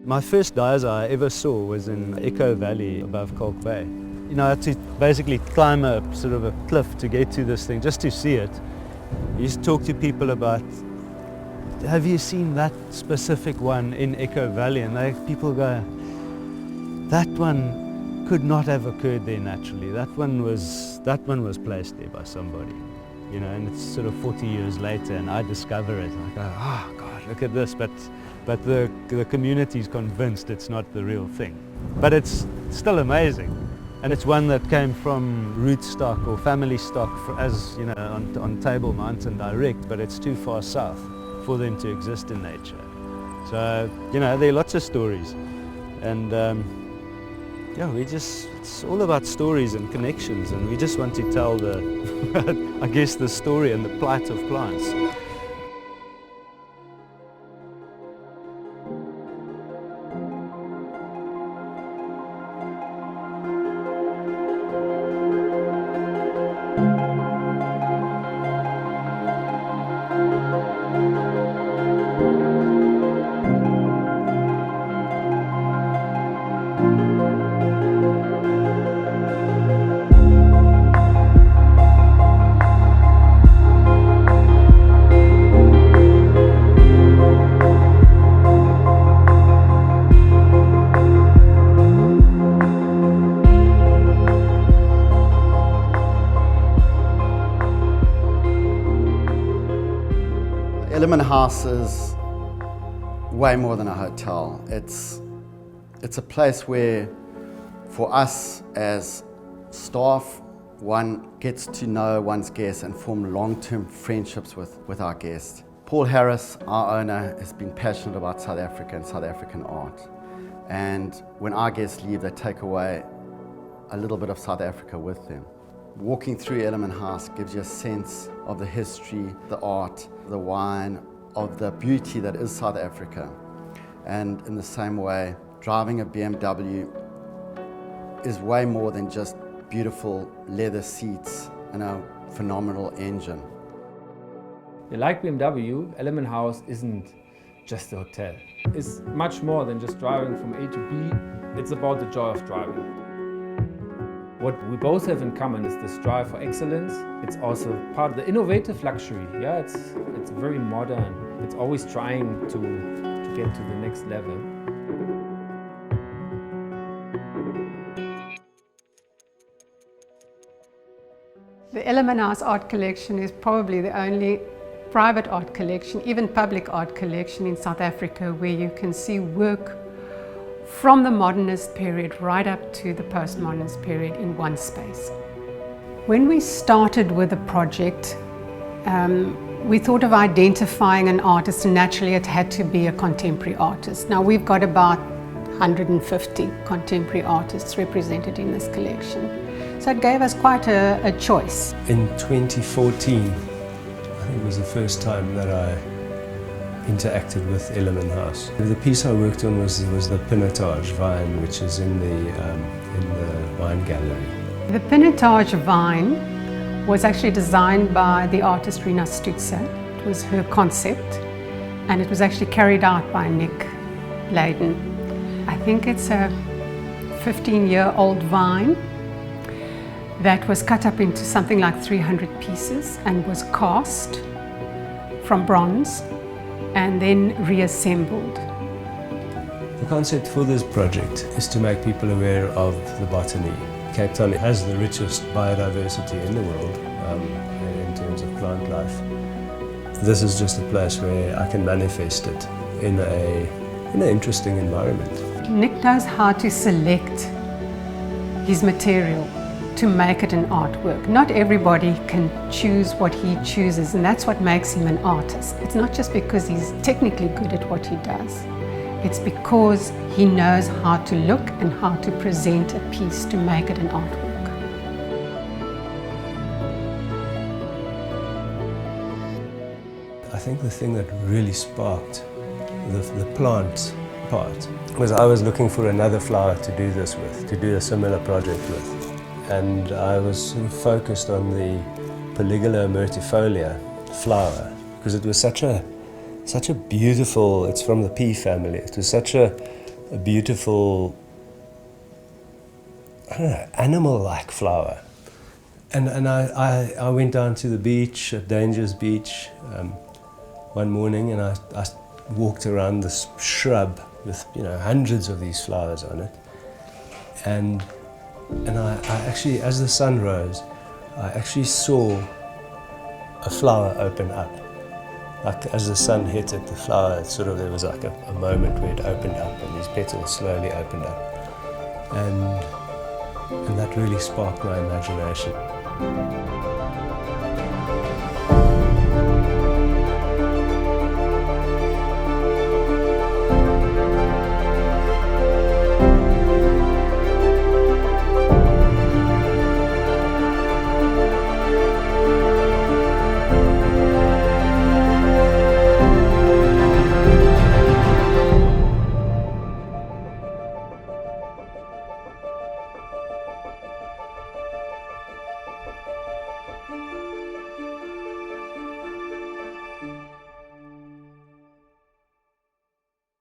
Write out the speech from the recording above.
My first dives I ever saw was in Echo Valley above Kalk Bay. You know, I had to basically climb a sort of a cliff to get to this thing, just to see it. You used to talk to people about, have you seen that specific one in Echo Valley? And people go, that one could not have occurred there naturally. That one was placed there by somebody. You know, and it's sort of 40 years later and I discover it. And I go, oh God, look at this. But the community's convinced it's not the real thing. But it's still amazing. And it's one that came from root stock or family stock, as you know, on Table Mountain direct, but it's too far south for them to exist in nature. So, you know, there are lots of stories. And yeah, it's all about stories and connections, and we just want to tell I guess the story and the plight of plants. Ellerman House is way more than a hotel. It's a place where, for us as staff, one gets to know one's guests and form long-term friendships with our guests. Paul Harris, our owner, has been passionate about South Africa and South African art. And when our guests leave, they take away a little bit of South Africa with them. Walking through Ellerman House gives you a sense of the history, the art, the wine, of the beauty that is South Africa. And in the same way, driving a BMW is way more than just beautiful leather seats and a phenomenal engine. Like BMW, Ellerman House isn't just a hotel. It's much more than just driving from A to B. It's about the joy of driving. What we both have in common is this drive for excellence. It's also part of the innovative luxury. Yeah, it's very modern. It's always trying to get to the next level. The Ellerman House art collection is probably the only private art collection, even public art collection in South Africa, where you can see work from the modernist period right up to the postmodernist period in one space. When we started with the project, we thought of identifying an artist, and naturally it had to be a contemporary artist. Now we've got about 150 contemporary artists represented in this collection. So it gave us quite a choice. In 2014, I think it was the first time that I interacted with Ellerman House. The piece I worked on was the Pinotage vine, which is in the wine gallery. The Pinotage vine was actually designed by the artist Rina Stutzer. It was her concept, and it was actually carried out by Nic Bladen. I think it's a 15-year-old vine that was cut up into something like 300 pieces and was cast from bronze and then reassembled. The concept for this project is to make people aware of the botany. Cape Town has the richest biodiversity in the world in terms of plant life. This is just a place where I can manifest it in an interesting environment. Nic knows how to select his material to make it an artwork. Not everybody can choose what he chooses, and that's what makes him an artist. It's not just because he's technically good at what he does. It's because he knows how to look and how to present a piece to make it an artwork. I think the thing that really sparked the plant part was I was looking for another flower to do this with, to do a similar project with. And I was sort of focused on the Polygala myrtifolia flower because it was such a beautiful, it's from the pea family, it was such a a beautiful, I don't know, animal-like flower. And I went down to the beach, at Dangerous Beach, one morning, and I walked around this shrub with, you know, hundreds of these flowers on it. And I actually, as the sun rose, I actually saw a flower open up. Like as the sun hit it, the flower there was like a moment where it opened up and these petals slowly opened up. And that really sparked my imagination.